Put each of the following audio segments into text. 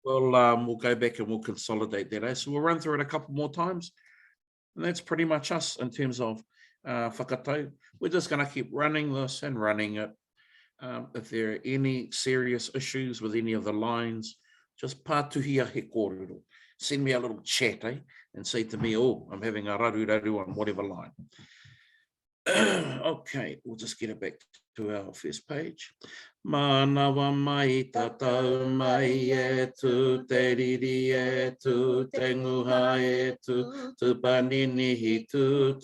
we'll go back and we'll consolidate that. Eh? So we'll run through it a couple more times. And that's pretty much us in terms of whakatau. We're just going to keep running this and running it. If there are any serious issues with any of the lines, just pātuhia he kōrero. Send me a little chat, and say to me, oh, I'm having a raru on whatever line. Okay, we'll just get it back to our first page. Manawa mai tatau mai e tu te riri e tu te nguha e tu panini hi tu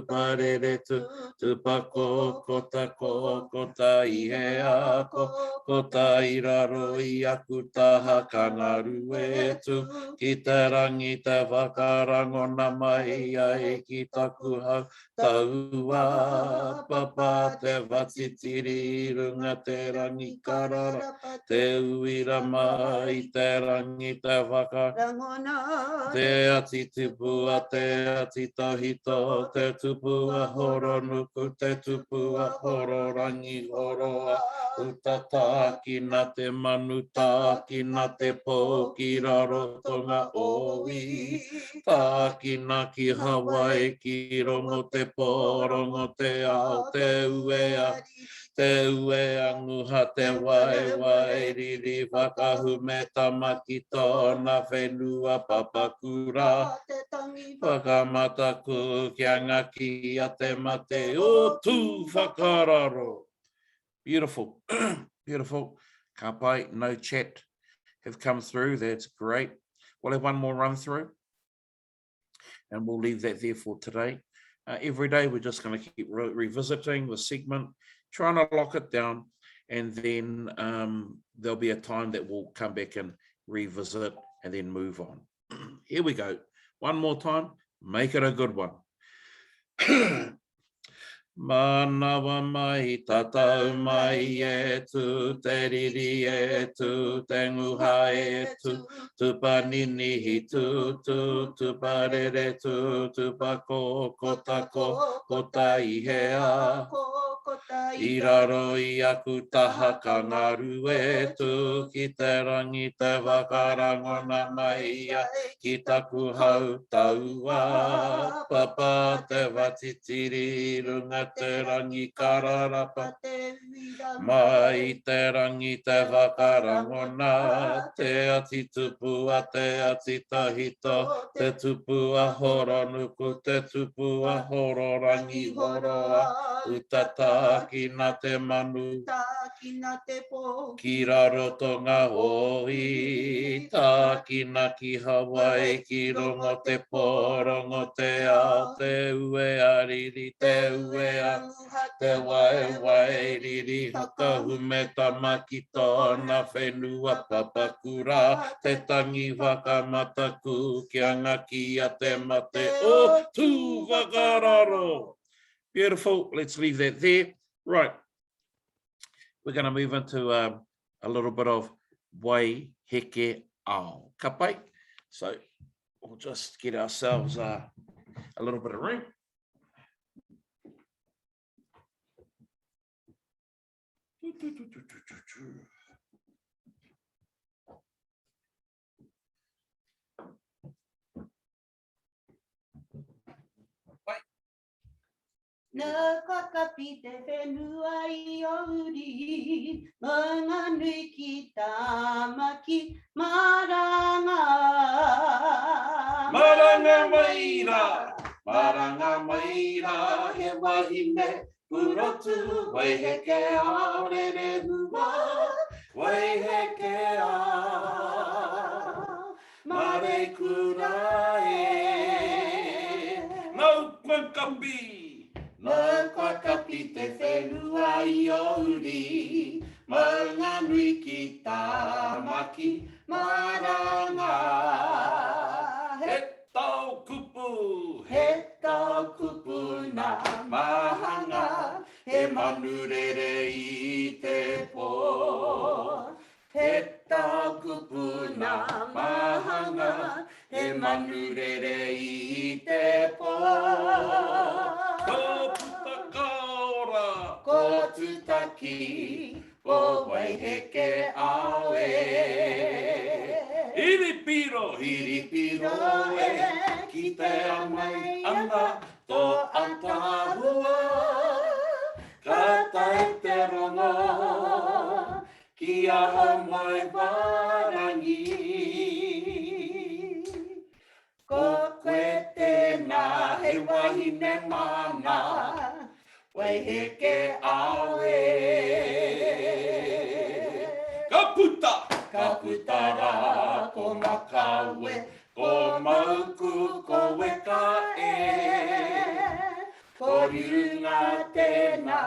parere tu pako kota I he ako kota I raro I aku taha kangaru e tu ki te rangi te whakarangona mai ai ki taku hau taua papa te watitiri runga te rangi karara, te uira mai, te rangi te waka, te ati tupua, te ati tahito, te tupua horo nuku, te tupua horo rangi horoa, utata ki na te manuta, ki na te pō, ki raro tonga oi, tā ki na ki Hawaii, ki rongo te pō, rongo te ao, te uea, te uea nguha te wai riri whakahu me tamaki tōna whenua papakura. Whakamata ku kia ngaki a te mate o tū whakararo. Beautiful, beautiful. Ka pai, no chat have come through, that's great. We'll have one more run through and we'll leave that there for today. Every day we're just going to keep revisiting the segment, trying to lock it down, and then there'll be a time that we'll come back and revisit and then move on. Here we go. One more time, make it a good one. Manawa mai tatau mai e tu te riri e tu te nguha e tu panini hi tu parere tu pako kota I he a I raro I aku taha kangaru e tu ki te rangi te wakarangona mai ki taku hau taua papa te watitiri runga te rangi kararapa mai te rangi te wakarangona te ati tupua te ati tahito te tupua horo nuku te tupua horo rangi horoa utata ki na te manu ki raro tonga oi tā ki na ki Hawaii ki rongo te pō rongo te ao te uea riri te uea te wai riri hakahu me tamaki tōna whenua papakura te tangi wakamataku kia ngaki a te mate o tū whakararo. Beautiful, let's leave that there. Right, we're going to move into a little bit of wai heke ao. Ka pai. So we'll just get ourselves a little bit of room. Nā kakapi te whenua I ori, mga nui ki tāmaki maranga. Maranga maira, he wahine, purotu, wai heke ao, rere hua, wai heke ao, mare kurae. No kakapi. Nā kakapi te whenua I ori, mga nui ki tāmaki maranga. He tau kupu nā mahanga, he manurere I te pō. He tau kupu nā mahanga, he manurere I te pō. Ka puta kaora. ko tutaki, o wai heke awe. Hiripiro e, ki te amai ana, tō atahua. Ka tai te rongo, ki aha mai warangi. Ko koe tēnā he wahine mana, wai heke awe. Ka putara ko makawe, ko mauku ko weka ko riunga tēnā,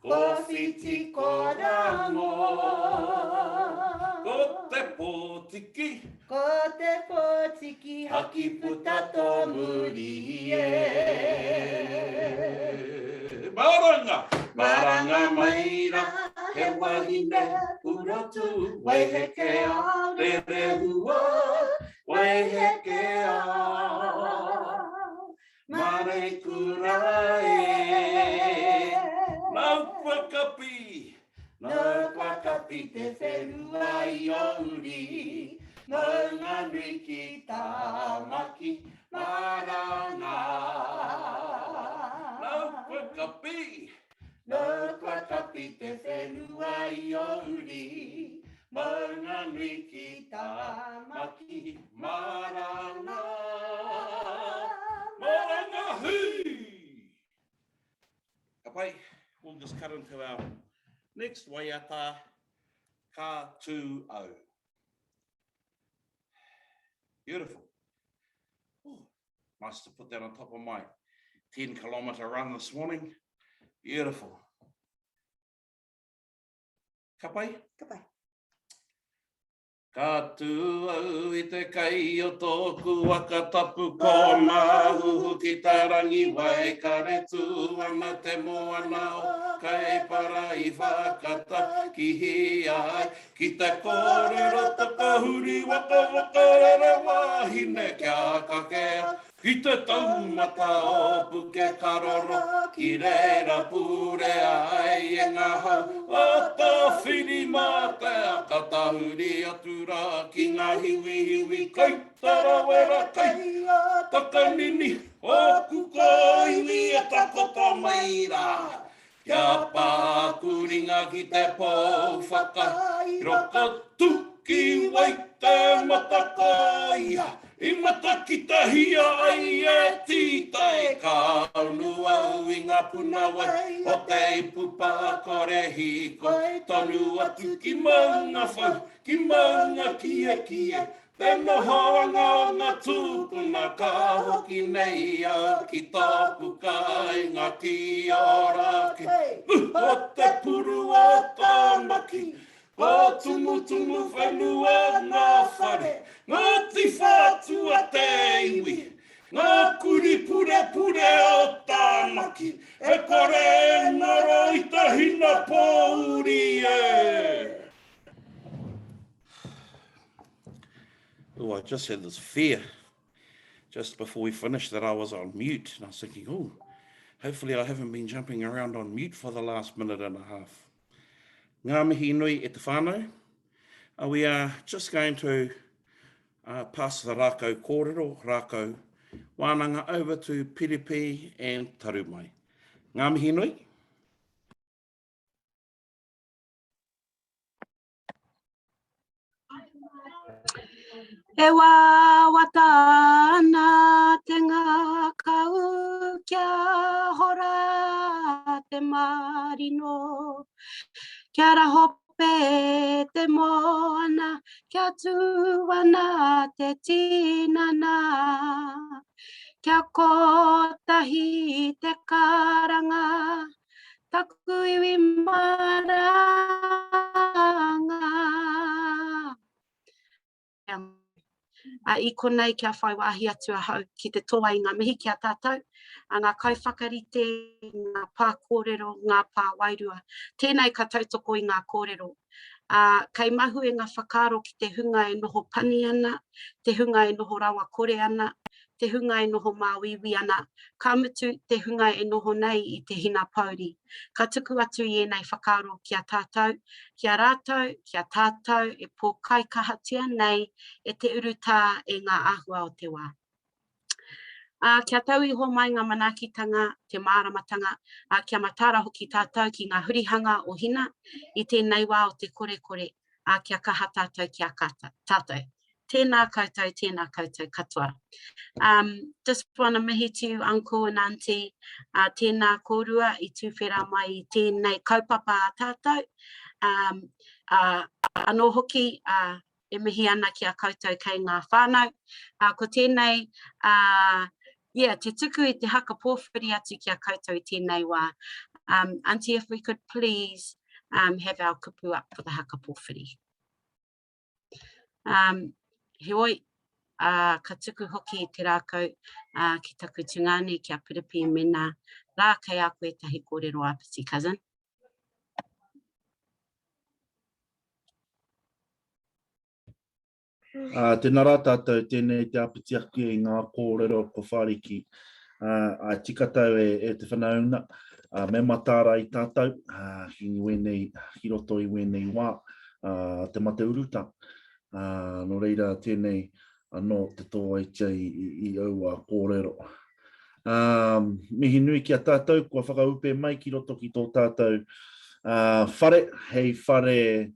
ko whiti ko rango. ko te pōtiki, haki puta tō muri Maranga maira, he wahine urotu, wai heke a, re rehua, wai heke a. Mare kurae, nau kwakapi te whenua I auri, nau nganui ki tā maki maranga. Nau kwakapi te whenua I auri, nau nganui ki tā maki maranga. Maranga hui! Kapai, we'll just cut into our next waiata, ka tū au. Beautiful. Oh, nice to put that on top of my 10-kilometre run this morning. Beautiful. Kapai? Ka tū au I te kai o tōku wakatapu ko mahu ki tā rangi wai ka re tū ana te moana o kai para I whakata ki hi ai ki te kōrero takahuri waka rere wahine kia kakea ki te taumata o puke karoro ki reira pure ai e ngā hau o tā whiri mate a katahuri atura ki ngā hiwi kai tarawera kai takanini o kuko iwi e takota maira kia pākuringa ki te pō whakairoko tuki wai te matakaia I mata ki te hia ai e tītai ka aunua ui ngā puna wai o te ipupa kore hiko tonu atu ki maunga whau ki maunga kie te nohoanga o ngā tūpuna ka hoki nei au ki tōpu kai ngā ki ora ki o te puru o tō maki o tumu whenua ngā whare, ngā tifātua te iwi, ngā kuri pure o tā maki, e kore ngaro I te hina pōuri e. Oh, I just had this fear, just before we finished, that I was on mute, and I was thinking, oh, hopefully I haven't been jumping around on mute for the last minute and a half. Ngā mihi nui e te whānau. We are just going to pass the rākau kōrero, rākau wānanga over to Piripi and Tarumai. Ngā mihi nui. E wāwata ana te ngā kau kia hora te marino. Kia ra hope te moana, kia tūwana te tinana. Kia kotahi te karanga, taku iwi maranga. I konei kia whai wāhi atu a hau ki te toa I ngā mihi kia tātou, a ngā kaiwhakarite, ngā pākōrero, ngā pāwairua. Tēnei ka tautoko I ngā kōrero. Kei mahu e ngā whakaro ki te hunga e noho pani ana, te hunga e noho rawa kore ana, te hunga e noho māwiwi ana. Ka mutu te hunga e noho nei I te hina pauri. Ka tuku atu I nei whakaaro ki a tātou, ki a tātou, e pōkai kahatia nei, e te urutā e ngā āhua o te wā. Kia tau iho mai ngā manakitanga, te māramatanga, kia matara hoki tātou ki ngā hurihanga o hina, I tēnei wā o te kore, kia kaha tātou ki a tātou. Tēnā koutou katoa. Just want to mihi to you, uncle and auntie, tēnā kōrua I tūwhera mai I tēnei kaupapa a tātou. Anō hoki, e mihi ana ki a koutou kei ngā whānau. Ko tēnei, te tuku I te haka pōwhiri atu ki a koutou I tēnei wā. Auntie, if we could please have our kupu up for the haka pōwhiri. Heoi, ka tuku hoki I te rākau ki taku tungane ki a Piripi mena rā kei a koe tahi kōrero āpiti, cousin. Tēnā rā tātou, tēnei te apiti aki I ngā kōrero ko whāriki. Tika tau e te whanaunga, me matāra I tātou, ki roto I wenei wā, te mate uruta. No reira tēnei anō te tō I aua kōrero. Mihi nui ki a tātou, kua whakaupe mai ki roto ki tō tātou whare, hei whare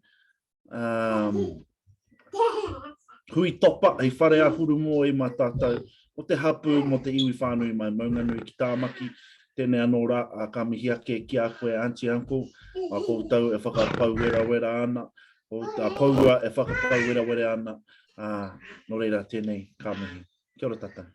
hui topa, hei whare ahuru mō I mā tātou, o te hapu mo te iwi whānui mai maunga nui ki tāmaki, tēnei anō rā, ka mihi ake ki a koe auntie uncle, a koutou e whakapau wera ana, o tā paua e whakapau wera ana, no reira tēnei ka mihi. Kia ora tātou.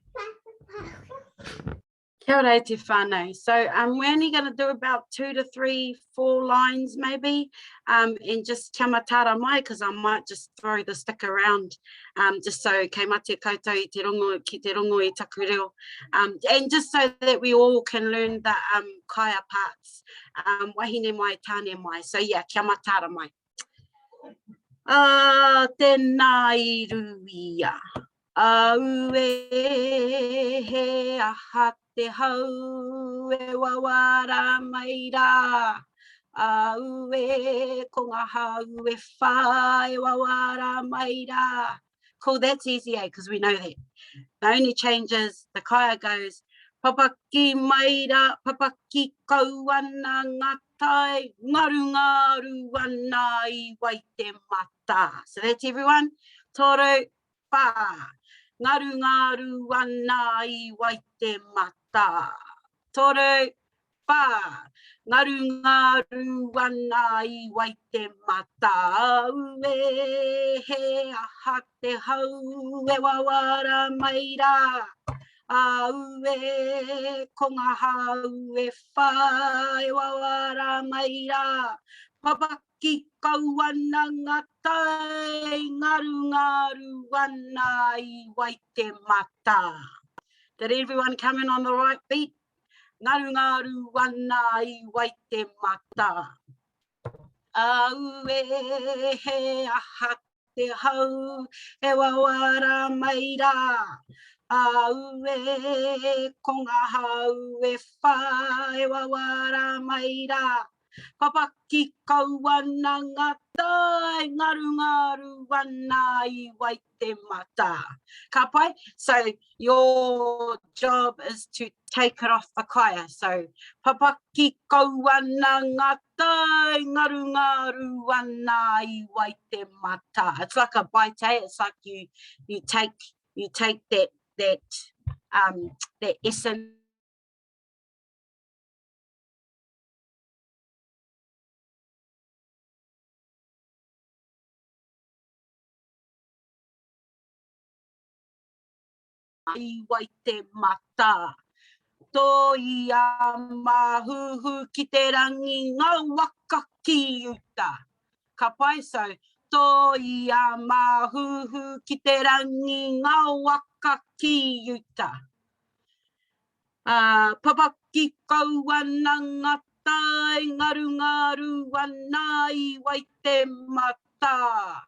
Kia ora te whānau. So we're only going to do about 2 to 3, 4 lines maybe, and just kia matara mai, because I might just throw the stick around, just so kei mate koutou I te rongo, ki te rongo I taku reo, and just so that we all can learn the kaya parts, wahine mai, tāne mai. So yeah, kia matara mai. Tēnā I ruia, aue he aha te hau e wawara mai rā, aue ko ngā hau e whā e wawara mai rā. Cool, that's easy, because we know that. The only change is the kaya goes, papaki mai rā, papaki kau ana ngatai, ngaru ngaru ana I wai te mata. So that's everyone. Toro, pā. Ngaru ngaru ana I wai te mata. Toro, pā. Ngaru ngaru ana I wai te mata. Aue he aha te hau e wawara mai rā. Aue ko ngā hau e whā e wawara mai rā. Papaki kau ana ngatai, ngaru ngaru ana I wai te mata. Did everyone come in on the right beat? Ngaru ngaru ana I wai te mata. Aue he aha te hau e wawara mai rā. Aue ko ngā hau e whā e wawara mai rā. Papaki kau ana ngatai, ngaru ngaru ana I wai te mata. Ka pai? So your job is to take it off the kaya. So papaki kau ana ngatai, ngaru ngaru ana I wai te mata. It's like a baite. It's like you take that essence. I wai te mata. Tō I a mahuhu ki te rangi ngā waka ki uta. Ka pai, so tō I a mahuhu ki te rangi ngā waka ki uta. Papaki kau ana ngatai, ngaru ngaru ana I wai te mata.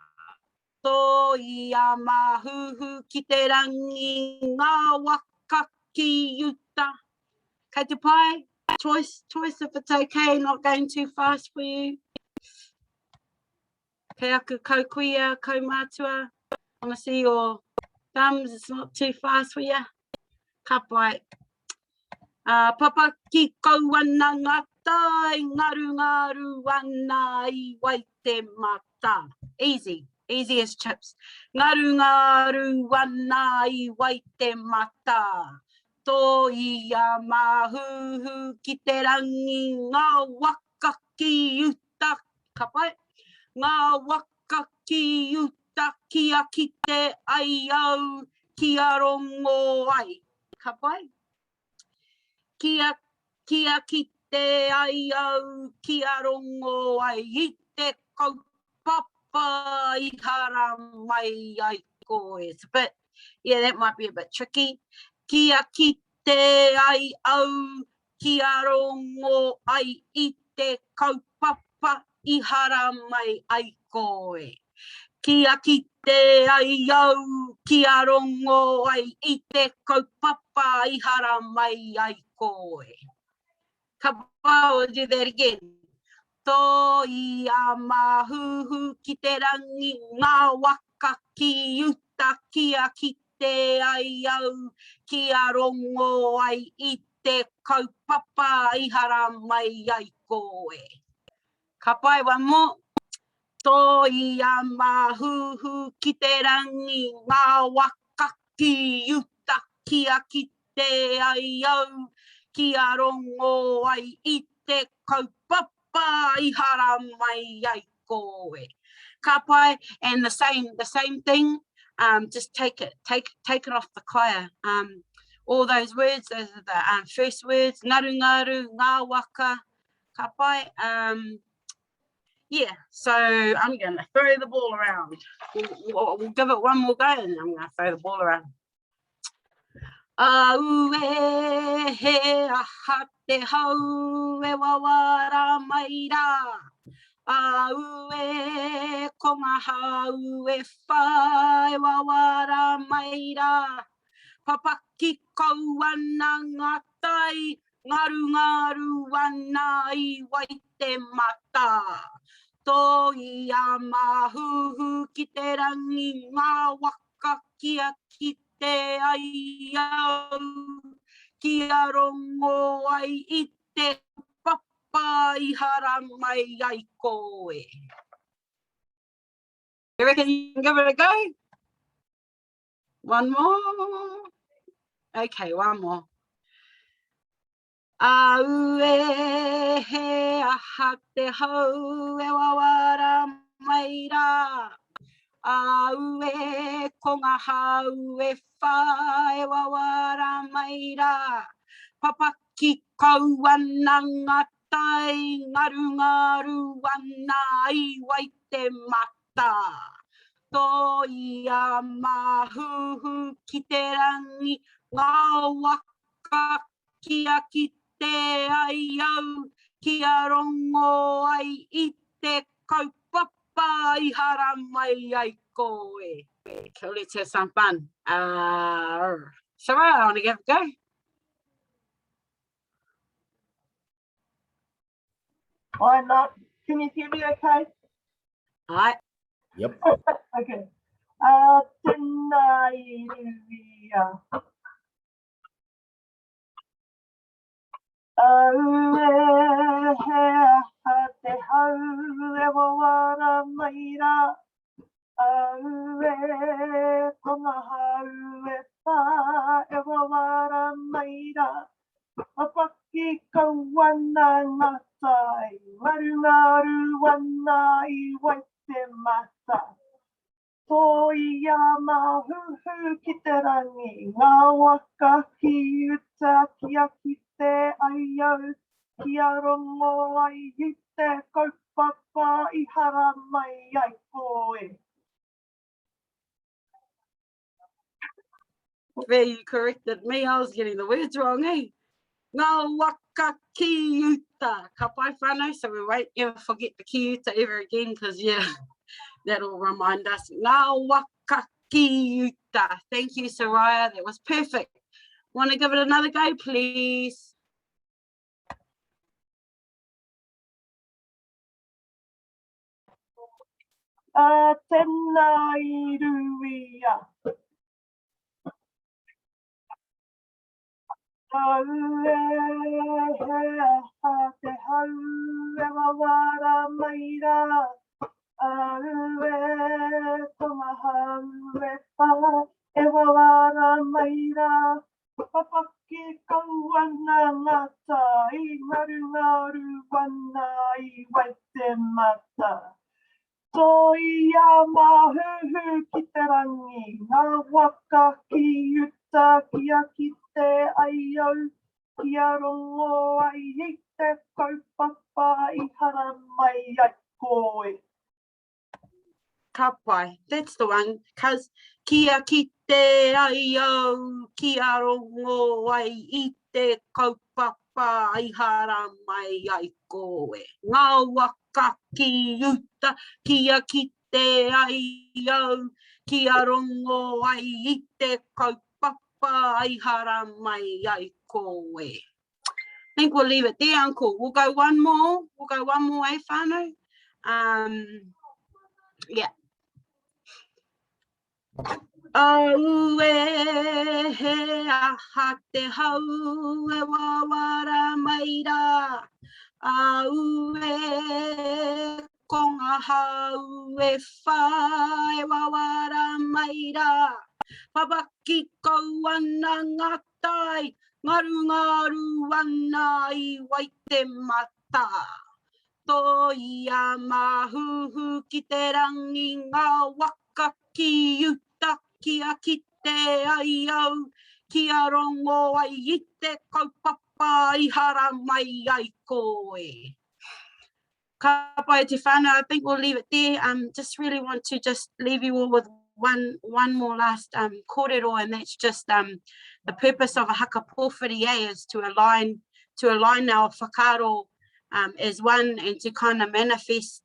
Tō ia mahuhu ki te rangi ngā waka ki uta. Kei te pai, choice if it's okay, not going too fast for you. Kei aku kaukuia, kaumātua. I want to see your thumbs, it's not too fast for you. Ka pai. Papa ki kauana ngata, I ngaru ana I wai te mata. Easy, easy as chips. Ngaru ana I wai te mata. Tō ia mahuhu ki te rangi ngā waka ki uta. Ka pai. Ngā waka ki uta kia ki te ai au kia rongo ai. Ka pai. Kia ki te ai au kia rongo ai I te kaupapa I hara mai ai koe. It's a bit, yeah, that might be a bit tricky. Kia ki te ai au kia rongo ai I te kaupapa I hara mai ai koe. Kia ki te ai au kia rongo ai I te kaupapa I hara mai ai koe. Ka pai, we'll do that again. Tō ia mahuhu ki te rangi ngā waka ki uta kia ki te ai au kia rongo ai I te kaupapa I hara mai ai koe. Ka pai, one more. Tō ia mahuhu ki te rangi ngā waka ki uta kia ki te ai au kia rongo ai I te kaupapa I hara mai ai koe. Ka pai, and the same thing. Just take it off the kaya. All those words, those are the first words. Ngaru, ngā waka. Ka pai. Yeah, so I'm going to throw the ball around. We'll give it one more go and I'm going to throw the ball around. Aue he aha te hau e wawara mai rā. Aue ko ngā hau e whai wawara mai rā. Papaki kau ana ngā tai, ngaru ana I wai te mata. Tō ia mahuhu ki te rangi ngā waka kia ki te ai au kia rongo ai I te papa I hara mai ai koe. You reckon you can give it a go? One more? Okay, one more. Aue he aha te hau e wawara mai rā. Aue ko ngā hau e whai wawara mai rā. Papaki kau ana ngā tai, ngaru ana I wai te mata. Tō ia mahuhu ki te rangi ngā waka kia ki te ai au kia rongo ai I te kaupapa I hara mai ai koe. Okay, let's have some fun. Sarah, I want to give it a go. Why not? Can you hear me okay? Alright. Yep. Okay. Tēnā iruia. Aue he aha te hau e wawara mai rā. Aue ko ngā hau e whā e wawara mai rā. Papaki kau ana ngā tai, ngaru ana I wai te mata. Tō ia mahuhu ki te rangi ngā waka ki uta kia ki te ai au kia rongo ai I te kaupapa I hara mai ai koe. Where you corrected me, I was getting the words wrong, eh? Ngā waka ki uta. Ka pai whānau, so we won't ever forget the ki uta ever again, because yeah, that'll remind us. Ngā waka ki uta. Thank you, Soraya. That was perfect. Want to give it another go, please? Tēnā i ruia. Hau e hea te hau e wawara mai rā. Au e tonga hau e wha e wawara mai rā. Papaki kauana ngata I ngaru wana I waite mata. Toia mahuhu ki te rangi, ngā waka ki uta kia ki te aiau, kia rongo ai I te kaupapa I hara mai ai koe. Ka pai, that's the one, cause kia ki te aiau, kia rongo ai I te kaupapa I hara mai ai koe. Ngā waka ki uta, kia ki te aiau, kia rongo ai I te kaupapa I hara mai ai koe. I think we'll leave it there, Uncle. We'll go one more. We'll go one more, eh, whānau? Yeah. Au e he aha te hau e wawara mai rā. Au e konga hau e whā e wawara mai rā. Papaki kauana ngā tai, ngaru ana I waite mata. Toia mahuhu ki te rangi ngā waka ki uta kia ki te aiau, kia rongo ai I te kaupapa I hara mai ai koe. Ka pai te whānau, I think we'll leave it there. Just really want to just leave you all with one more last kōrero, and that's just the purpose of a haka pōwhiri is to align our whakaaro as one and to kind of manifest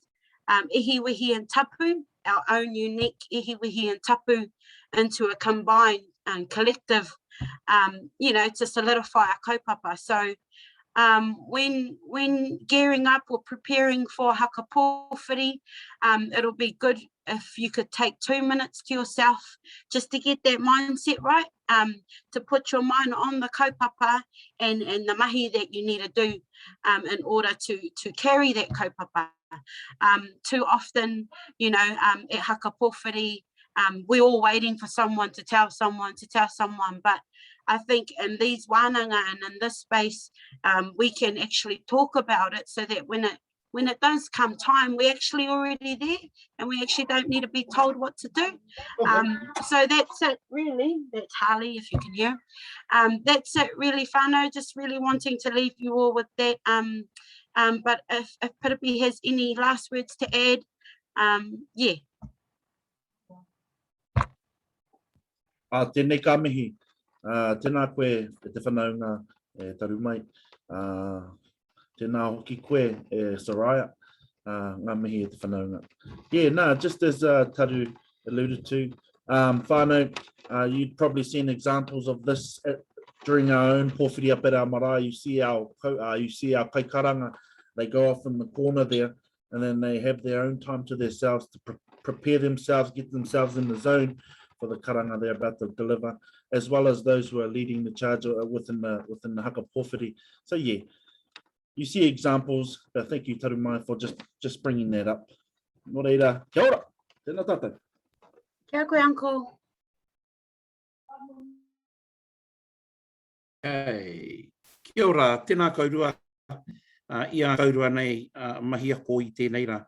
ihiwihi and tapu, our own unique ihiwihi and tapu into a combined and collective, to solidify our kaupapa. So when gearing up or preparing for haka pōwhiri, it'll be good if you could take 2 minutes to yourself just to get that mindset right, to put your mind on the kaupapa and the mahi that you need to do in order to carry that kaupapa. Too often, at haka pōwhiri, we're all waiting for someone to tell someone, but I think in these wānanga and in this space, we can actually talk about it so that when it does come time, we're actually already there and we actually don't need to be told what to do. So that's it really. That's Harley, if you can hear. That's it really, whānau, just really wanting to leave you all with that. But if Piripi has any last words to add, yeah. Tēnei ka mihi, tēnā koe e te whanaunga e taru mai, tēnā hoki koe e Soraya, ngā mihi e te whanaunga. Yeah, just as Taru alluded to, whānau, you'd probably seen examples of this during our own pōwhiri up at our marae. You see our kaikaranga, they go off in the corner there, and then they have their own time to themselves to prepare themselves, get themselves in the zone for the karanga they're about to deliver, as well as those who are leading the charge within the haka pōwhiri. So yeah, you see examples, but thank you Taru mai for just bringing that up. Nō reira, kia ora, tēnā tātou. Kia koe, Uncle. Hey, kia ora, tēnā kaurua, ia kaurua nei, mahi ako I tēnei rā.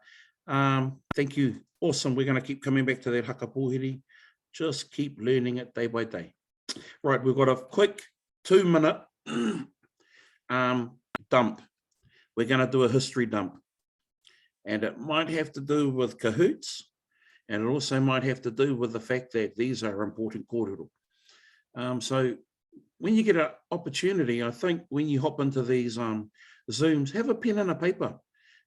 Thank you, awesome, we're going to keep coming back to that haka pōwhiri. Just keep learning it day by day. Right, we've got a quick 2-minute dump. We're going to do a history dump. And it might have to do with cahoots, and it also might have to do with the fact that these are important kōrero. So when you get an opportunity, I think when you hop into these Zooms, have a pen and a paper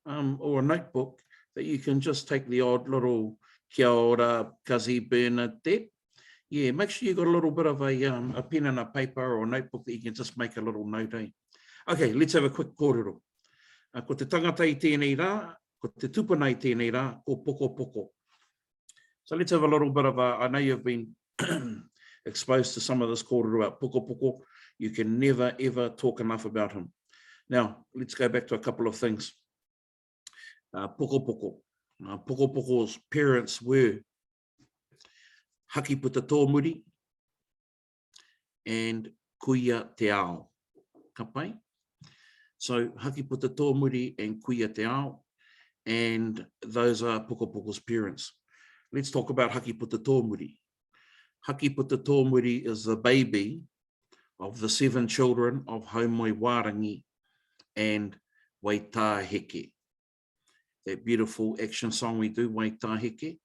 or a notebook that you can just take the odd little Kia ora, Kazi Bernadette. Yeah, make sure you got a little bit of a pen and a paper or a notebook that you can just make a little note, eh? Okay, let's have a quick kōrero. Ko te tangata I tēnei rā, ko te tupuna I tēnei rā, ko poko poko. So let's have a little bit of I know you've been exposed to some of this kōrero about poko poko. You can never, ever talk enough about him. Now, let's go back to a couple of things. Poko poko. Poko poko's parents were Haki puta tō muri and kuia te ao. Ka pai? So Haki puta tō muri and kuia te ao, and those are Poko Poko's parents. Let's talk about Haki puta tō muri. Haki puta tō muri is the baby of the 7 children of Haumoi Wārangi and Waitaheke. That beautiful action song we do, Waitaheke.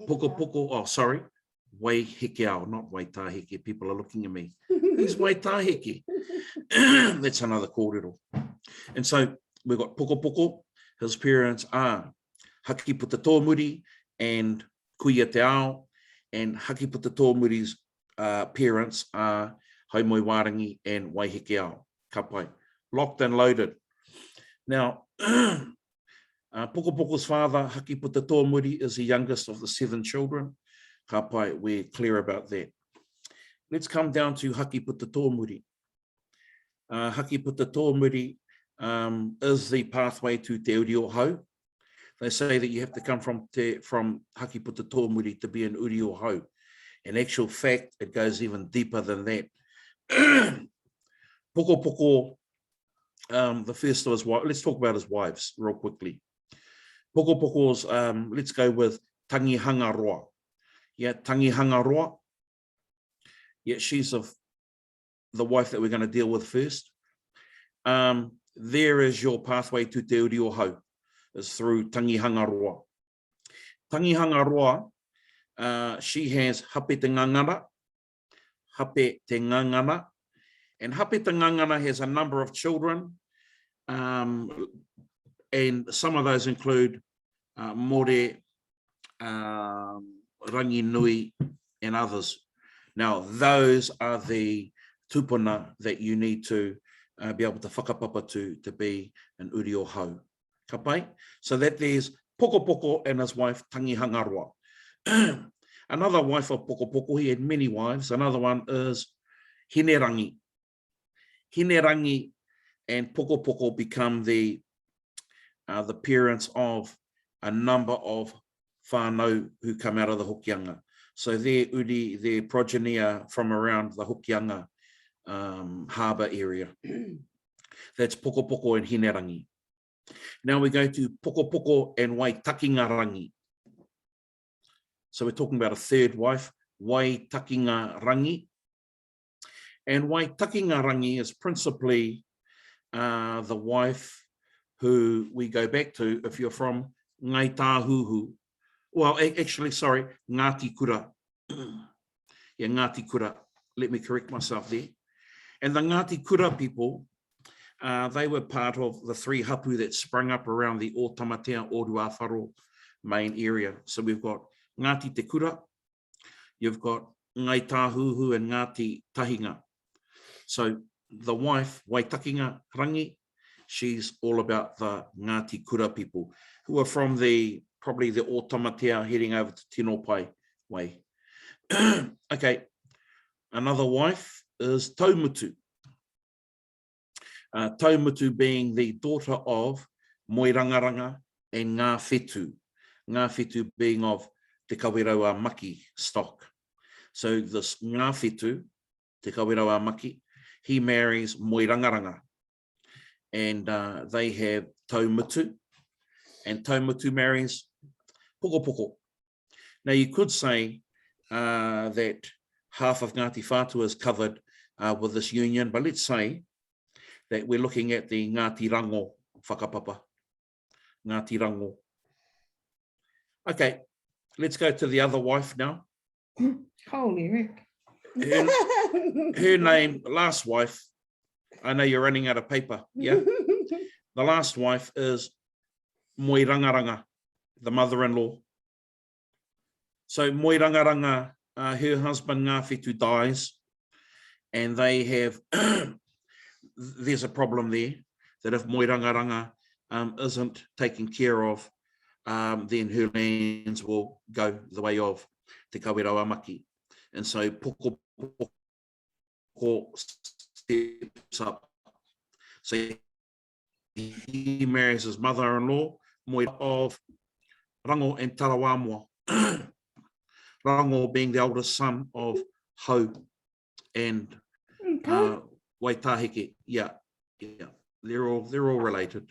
Poko Poko, oh sorry, Waihekeao, not Waitaheke. People are looking at me. Who's Waitaheke? That's another kōrero. And so we've got Poko Poko. His parents are Haki puta tō muri and kuia te ao, and Haki puta tō muri's parents are Haumoi Wārangi and Waihekeao. Ka pai. Locked and loaded. Now, Poko Poko's father, Haki puta tō muri, is the youngest of the 7 children. Ka pai, we're clear about that. Let's come down to Haki puta tō muri. Haki puta tō muri is the pathway to Te Uri o Hau. They say that you have to come from Haki puta tō muri to be an Uri o Hau. In actual fact, it goes even deeper than that. Poko Poko, the first of his wives, let's talk about his wives real quickly. Poko Poko's, let's go with Tangi Hangaroa. Yeah, Tangi Hangaroa. Yeah, she's the wife that we're going to deal with first. There is your pathway to Te Uri o Hau, is through Tangi Hangaroa. Tangi Hangaroa, she has Hape te Ngangara, Hape te Ngangara, and Hape te Ngangara has a number of children, and some of those include More, Rangi Nui, and others. Now, those are the tupuna that you need to be able to whakapapa to be an Uri o Hau. Ka pai? So that there's Poko Poko and his wife, Tangi Hangaroa. Another wife of Poko Poko, he had many wives. Another one is Hinerangi. Hinerangi and Poko Poko become the parents of a number of whānau who come out of the Hokianga. So their Uri, their progeny are from around the Hokianga harbour area. That's Poko Poko and Hinerangi. Now we go to Poko Poko and Waitakingarangi. So we're talking about a third wife, Waitakingarangi. And Waitakingarangi is principally the wife who we go back to if you're from Ngai Tāhuhu. Well, actually, sorry, Ngāti Kura. Yeah, Ngāti Kura. Let me correct myself there. And the Ngāti Kura people, they were part of the 3 hapu that sprung up around the O Tamatea Oruawharo main area. So we've got Ngāti Te Kura, you've got Ngai Tāhuhu and Ngāti Tahinga. So the wife, Waitakinga Rangi, she's all about the Ngāti Kura people who are from probably the O Tamatea heading over to Tino Pai way. Okay, another wife is Taumutu. Taumutu being the daughter of Moerangaranga and Ngā Whetu. Ngā Whetu being of Te Kaweraua Maki stock. So this Ngā Whetu, Te Kaweraua Maki, he marries Moerangaranga. And they have Taumutu. And Taumutu marries Poko Poko. Now you could say that half of Ngāti Whātua is covered with this union, but let's say that we're looking at the Ngāti Rango whakapapa. Ngāti Rango. Okay, let's go to the other wife now. Holy Rick. Her name, last wife, I know you're running out of paper, yeah? The last wife is Moerangaranga, the mother-in-law. So moi rangaranga, her husband Ngāwhitu dies, and they have, there's a problem there, that if moi rangaranga isn't taken care of, then her lands will go the way of te kawero amaki. And so Poko steps up. So he marries his mother-in-law, moi of Rango and Tarawamua. Rango being the oldest son of Hau and Waitaheke. Yeah. They're all related.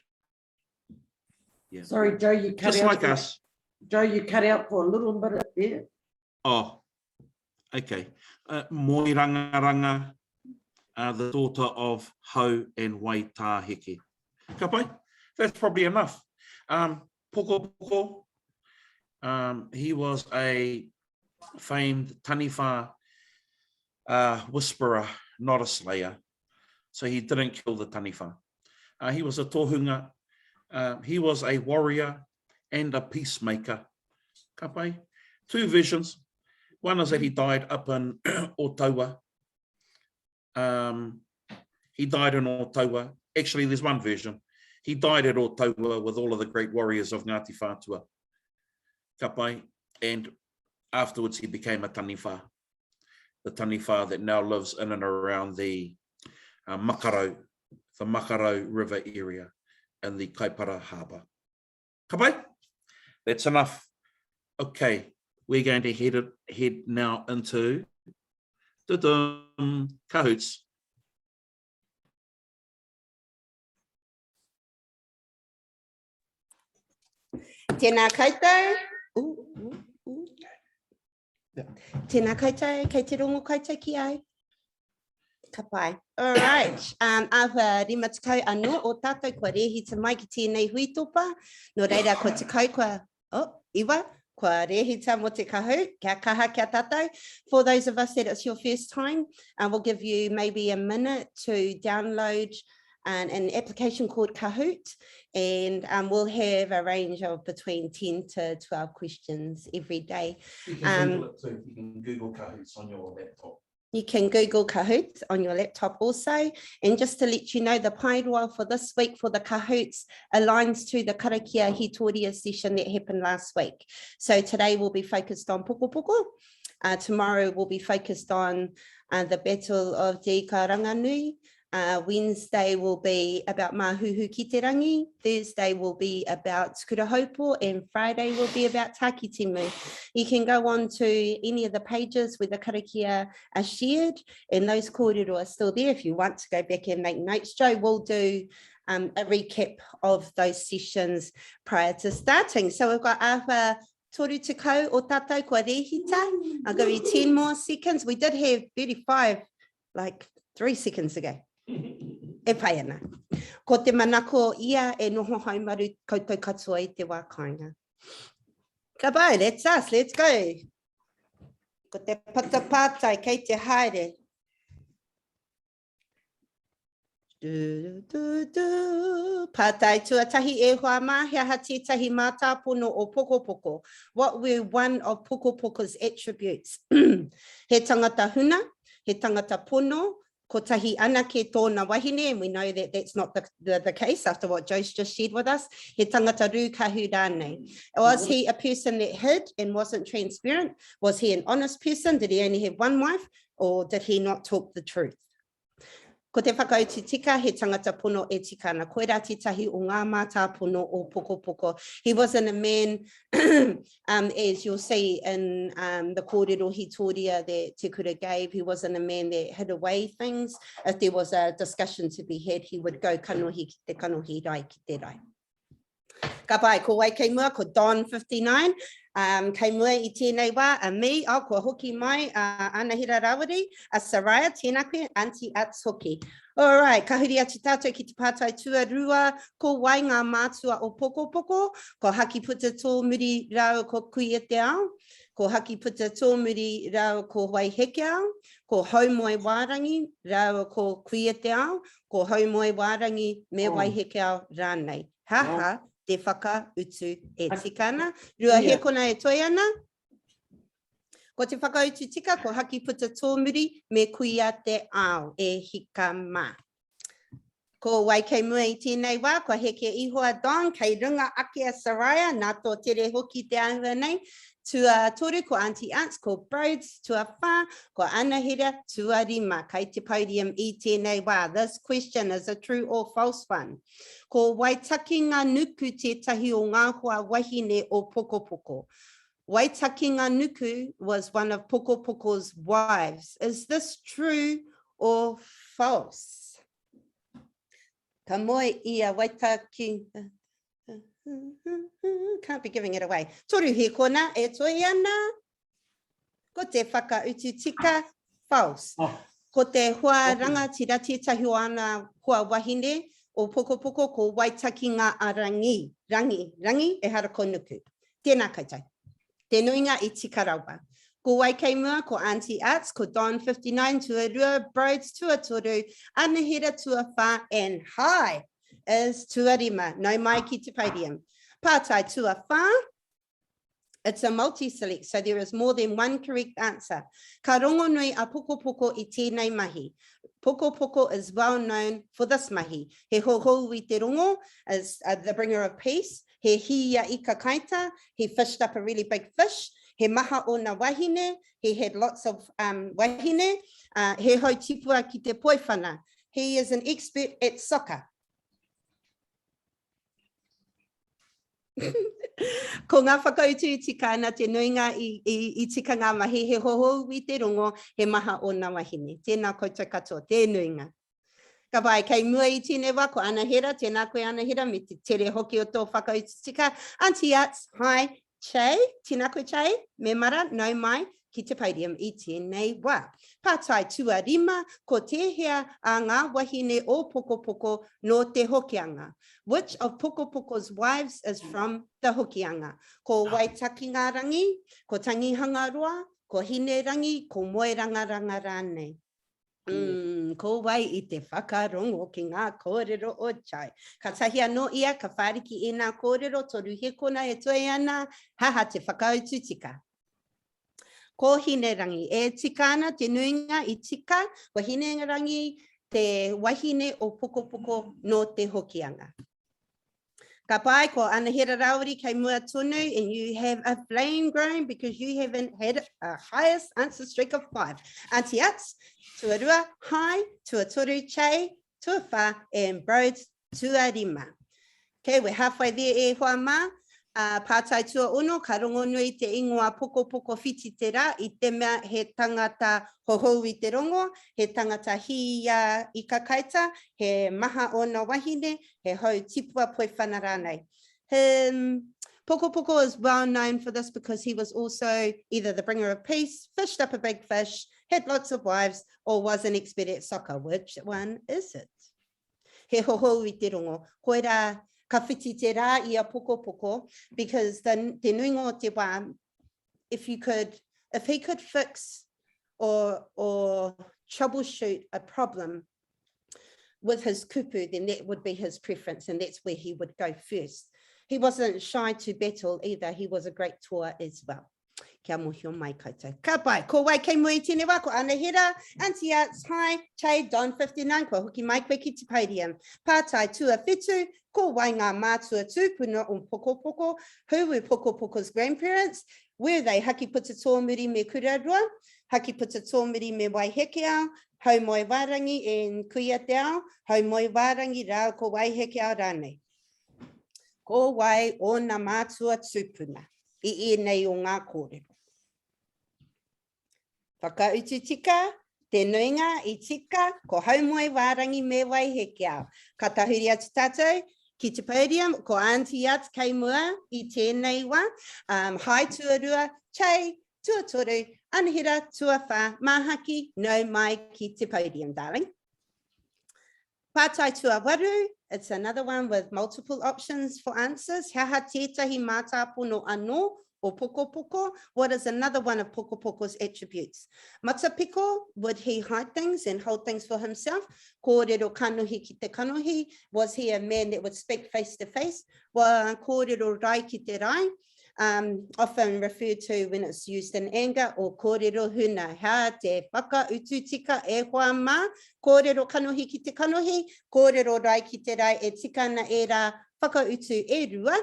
Yeah. Sorry, Joe, you cut Just out. like us. Joe, you cut out for a little bit there. Oh, okay. Moi rangaranga, the daughter of Hau and Waitaheke. Ka pai? That's probably enough. Poko, he was a famed taniwha whisperer, not a slayer. So he didn't kill the taniwha. He was a tohunga. He was a warrior and a peacemaker. Ka pai? Two visions. One is that he died up in Otaua. He died in Otaua. Actually, there's one version. He died at Otaua with all of the great warriors of Ngāti Whātua. Ka pai? And afterwards he became a taniwha. The taniwha that now lives in and around the Makarau River area in the Kaipara Harbour. Ka pai? That's enough. Okay, we're going to head now into Kahoots. Tēnā koutou. Tēnā koutou, kei te rongo koutou ki au. Ka pai. All right. Awa rima tekau anō o tātou kua rehi te mai ki tēnei huitopa. No reira ko te kau kua, iwa, kua rehi ta mo te kahu, kia kaha kia tātou. For those of us that it's your first time, we'll give you maybe a minute to download an application called Kahoot, and we'll have a range of between 10 to 12 questions every day. You can Google it too. You can Google Kahoots on your laptop. You can Google Kahoot on your laptop also. And just to let you know, the pairua for this week for the Kahoots aligns to the Karakia Hitoria session that happened last week. So today we'll be focused on Poko Poko. Tomorrow we'll be focused on the Battle of Te Karanganui. Wednesday will be about Mahuhu ki te rangi, Thursday will be about Tukurahopo, and Friday will be about Takitimu. You can go on to any of the pages where the karakia are shared, and those kōrero are still there if you want to go back and make notes. Joe will do a recap of those sessions prior to starting. So we've got Awa toru tekau o tātou kua rehita. I'll give you 10 more seconds. We did have 35, like 3 seconds ago. E pai ana. Ko te manako ia e noho haumaru koutou katoa i te wā kāinga. Ka pai, that's us, let's go. Ko te patapātai kei te haere. Pātai tuatahi e hoa mā, hea ha tētahi mātā pono o Poko Poko. What were one of Poko Poko's attributes? He tangata huna, he tangata pono, ko tahi anake tōna wahine, and we know that that's not the case after what Joe's just shared with us. He tangata rū kahu rānei. Was he a person that hid and wasn't transparent? Was he an honest person? Did he only have one wife? Or did he not talk the truth? Ko te whakautu tika, he tangata pono e tika na koera titahi o ngā mātā pono o Poko Poko. He wasn't a man, as you'll see in the kōrero hitoria that Te Kura gave, he wasn't a man that hid away things. If there was a discussion to be had, he would go kanohi ki te kanohi rai ki te rai. Ka pai, ko wai kei mua, ko Don 59. Kei mua I tēnei wā, a me, kua hoki mai, Anahira Rawari, a Saraya, tēnā koe, Auntie Ats hoki. All right, ka huri atu tātou ki te pātai tuarua, ko wai ngā mātua o Poko Poko, ko haki puta tō muri rau ko kui e te ao, ko haki puta tō muri rau ko wai heke ao, ko haumoi wārangi rau ko kui e te ao, ko haumoi wārangi me wai heke ao rānei. Ha, te whaka utu e tikana. Rua he kona e toi ana. Ko te whakautu tika, ko haki puta tōmuri me kuia te ao e hika mā. Ko wai kei mua I tēnei wā, ko heke ihoa Don, kei runga ake a Saraya, nā tō tere hoki te ahua nei, tua toru ko Auntie Ants, ko Broads, tua whā, ko Anahira, tua rima, kei te podium I tēnei wā. This question is a true or false one. Ko waitaki ngā nuku tētahi o ngā hoa wahine o Pokopoko. Waitaki ngā nuku was one of Pokopoko's wives. Is this true or false? Ka moe ia waitaki... Can't be giving it away. Toru he kona e toi ana. Ko te whakautu tika, false. Ko te hua ranga tira tētahi o ana hua wahine o Pokopoko ko waitaki ngā arangi. Rangi e harako nuku. Tēnā koutou. Te nuinga I tika rawa. Ko wai kei mua, ko Auntie Arts, ko Don 59, tua rua, Broads, tua toru, Anahira, tua whā, and hi is tua rima, no mai ki te podium. Pātai tua whā, it's a multi-select, so there is more than one correct answer. Ka rongo nui a Pokopoko I tēnei mahi. Pokopoko is well known for this mahi. He hohou I te rongo is the bringer of peace. He hiia I ka kaita, he fished up a really big fish. He maha o na wahine, he had lots of wahine, he hau tipua ki te poiwhana. He is an expert at soccer. Ko ngā whakautu tika ana te nuinga I tika ngā mahi, he hoho I te rongo, he maha o na wahine. Tēnā koutou katoa, te nuinga. Ka vai, kei mua I tēnei wā, ko Anahira, tēnā koe Anahira, me te tere hoki o tō whakautu tika. Auntie Arts, hi. Che, tēnā koe Che, me mara, no mai, ki te podium I tēnei wā. Pātai tua rima, ko te hea a ngā wahine o Pokopoko no te hokianga. Which of Pokopoko's wives is from the hokianga? Ko waitaki ngā rangi, ko tangihanga roa, ko hine rangi, ko moe rangaranga rānei. Ko wai I te whakarongo ki ngā kōrero o Chai. Ka tahi anō ia, ka whāriki I ngā kōrero, toru he kona e toi ana, haha te whakautu tika. Ko hine rangi, e tika ana te nuinga I tika, ko hine rangi te wahine o Pokopoko no te hokianga. Ka pai ko Anahira Rauri kei mua tonu, and you have a flame growing because you haven't had a highest answer streak of 5. Auntie Arts, tua rua, hi, tua toru Che, tua wha, and Broads, tua rima. Okay, we're halfway there e hoa mā. Pātai tua uno, ka rongo nui te ingoa Pokopoko whiti te rā, I te mea he tangata hohou I te rongo, he tangata hiia I ka kaita, he maha o na wahine, he hau tipua poi whana rānei. Pokopoko is well known for this because he was also either the bringer of peace, fished up a big fish, had lots of wives, or was an expert at soccer. Which one is it? He hohou I te rongo, koera ka whiti te rā I a Pokopoko, because te nuinga o te wā, if he could fix or troubleshoot a problem with his kupu, then that would be his preference, and that's where he would go first. He wasn't shy to battle either. He was a great tour as well. Kia mohi o mai koutou. Ka pai, ko wai kei mua I tēnei wā, ko Anahira, Auntie Arts, hi, Che, Don 59, ko hoki mai koe ki te podium. Pātai tua whetū, ko wai ngā mātua tūpuna o Pokopoko. Who were Pokopoko's grandparents? Were they haki puta tōmuri me kurarua, haki puta tōmuri me wai heke ao, hau moi wārangi and kuia te ao, hau moi wārangi rau ko wai heke ao rānei. Ko wai o na mātua tūpuna. I nei o ngā kōrero. Whakautu tika, te nuinga I tika, ko haumoi wārangi me wai heke ao. Ka tahuri atu tātou, ki te podium, ko Auntie Arts kei mua I tēnei wā. Hai tua rua, Che, tua toru, Anahira, tua whā, mahaki, no mai ki te podium, darling. Pātai tua waru, it's another one with multiple options for answers. Haha tētahi mātāpono anō o Pokopoko. What is another one of Pokopoko's attributes? Matapiko, would he hide things and hold things for himself? Kōrero kanohi ki te kanohi, was he a man that would speak face to face? Wa kōrero rai ki te rai? often referred to when it's used in anger, or kōrero huna. Hea te whakautu tika e hoa mā, kōrero kanohi ki te kanohi, kōrero rai ki te rai, e tika na e rā whakautu e rua.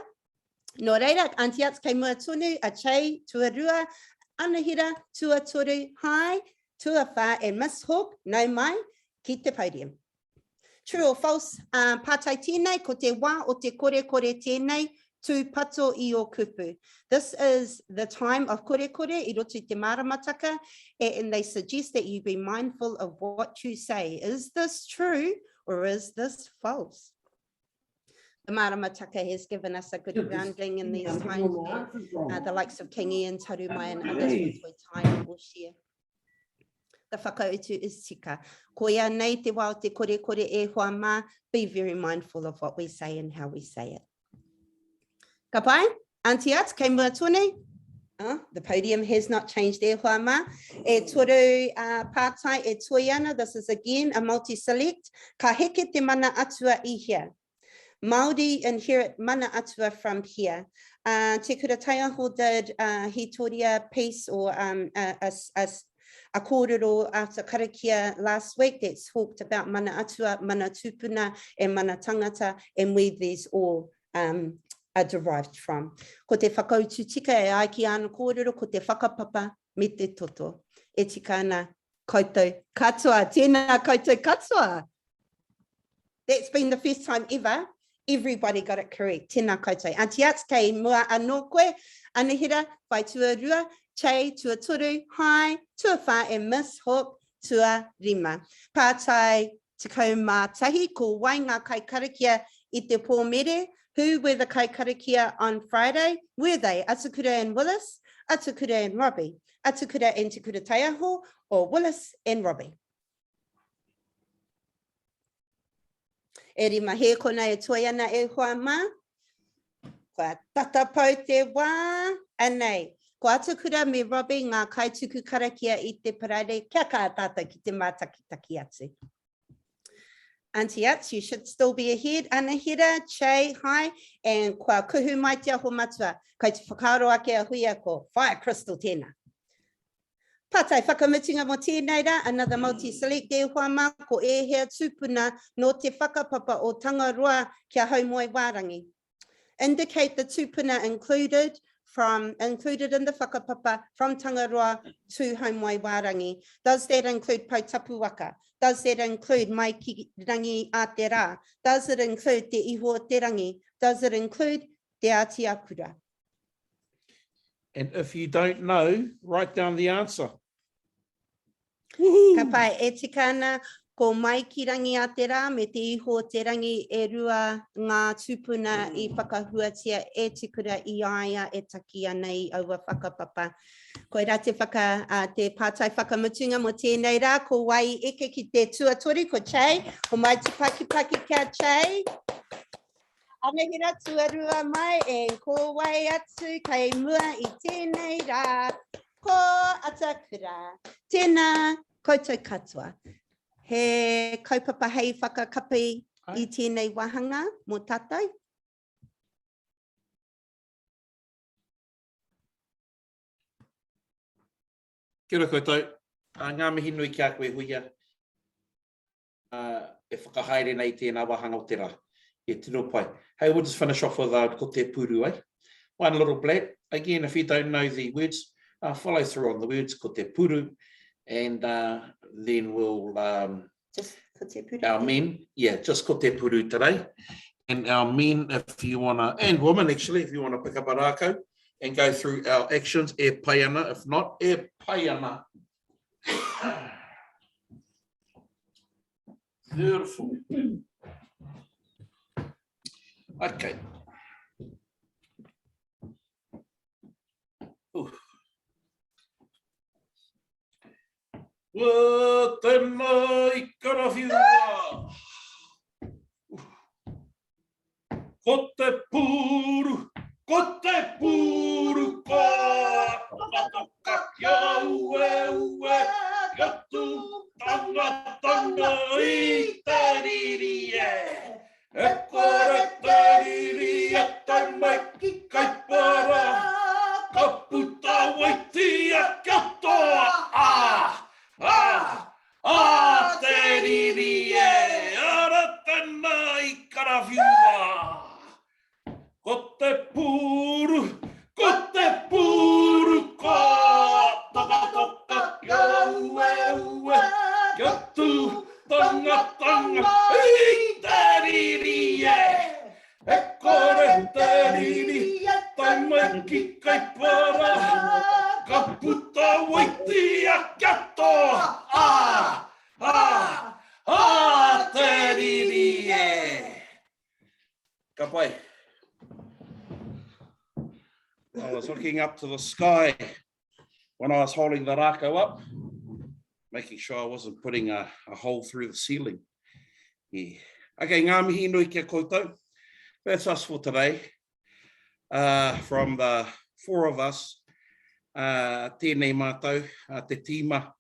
Nō reira, Auntie Ats kei mua tonu, a chei, tua rua, anahira, tua toru, hai, tua wha, and Miss Hawk, nau mai, ki te podium. True or false, pātai tēnei, ko te wā o te kore tēnei, tū pato I o kupu. This is the time of kore I roto I te maramataka, and they suggest that you be mindful of what you say. Is this true or is this false? The maramataka has given us a good grounding in these times. The likes of Kingi and Tarumai and others with time will share. The whakautu is tika. Ko ia nei te wā o te kore e hoa mā, be very mindful of what we say and how we say it. Ka pai, Auntie Ats, kei mua tonu. The podium has not changed e hoa mā. E toru pātai e toiana, this is again a multi-select. Ka heke te mana atua I here. Māori inherit mana atua from here. Te kura taiaho did Hitoria piece or a kōrero after karakia last week that talked about mana atua, mana tupuna, and mana tangata, and where these all are derived from. Ko te whakautu tika e ai ki ana kōrero, ko te whakapapa me te toto. E tika ana koutou katoa, tēnā koutou katoa. That's been the first time ever everybody got it correct. Tēnā koutou. Auntie Ats kei mua anō koe, anahira, whai tua rua, chei, tua toru, hai, tua wha, and Miss Hawk, tua rima. Pātai tekau mātahi, ko wai ngā kai karakia I te pōmere. Who were the kai karakia on Friday? Were they Atukura and Willis, Atukura and Robbie, Atukura and Te Kura Taiaho, or Willis and Robbie? E rima he kona e toiana e hoa mā. Kua tatapau te wā, anei. Ko Atukura me Robbie ngā kai tuku karakia I te parade, kia ka tata ki te mātakitaki atu. Auntie Ats, you should still be ahead. Anahira, chei, hai, and kua kuhu mai te aho matua. Kei te whakaaro ake a hui ako, whaia crystal tēnā. Pātai whakamutunga mo tēnei rā, another multi-select e hoa mā, ko e hea tūpuna no te whakapapa o Tangaroa kia haumoi wārangi. Indicate the tūpuna included in the whakapapa from Tangaroa to haumoi wārangi. Does that include Pautapuaka? Does that include mai ki rangi a te rā? Does it include te iho te rangi? Does it include te atiapura? And if you don't know, write down the answer. Ka pai e tikana ko mai ki rangi a te rā me te iho te rangi e rua ngā tūpuna I whakahuatia e tikura I aia e takia nei aua whakapapa. Koe rā te pātai whakamutunga mo tēnei rā, ko wai eke ki te tuatori, ko chei, ko mai te paki kia chei. Anahira tuarua mai e ko wai atu kai mua I tēnei rā, ko Atakura. Tēnā koutou katoa. He kaupapa hei whakakapi I tēnei wahanga mo tātou. Kia ora koutou. Ngā mihi nui ki a koe huia. E whakahaere nei tēnā wahanga o te rā. E tino pai. Hey, we'll just finish off with ko te puru, eh? One little blat. Again, if you don't know the words, follow through on the words, ko te puru. And then we'll... Just ko te puru. Our men, just ko te puru today. And our men, if you want to, and women actually, if you want to pick up a rākau and go through our actions, e pai ana. If not, e pai ana. Beautiful. Okay. Wa tēnā I karawhiua. Ko te pūru kō. Ka kia ue, kia tū tanga I te riri e. E kore te riri e tai mai ki kai para. Wenki kaipara, ka puta waiti a katoa. Te riri e. Ka pai. I was looking up to the sky when I was holding the rākau up, making sure I wasn't putting a hole through the ceiling. Yeah. Okay, ngā mihi nui kia koutou. That's us for today. From the four of us, tēnei mātou, te tīma,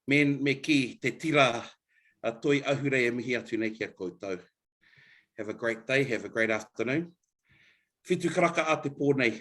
me ki te tira toi ahurei e mihi atu nei kia koutou. Have a great day, have a great afternoon. Whitu karaka a te pōnei.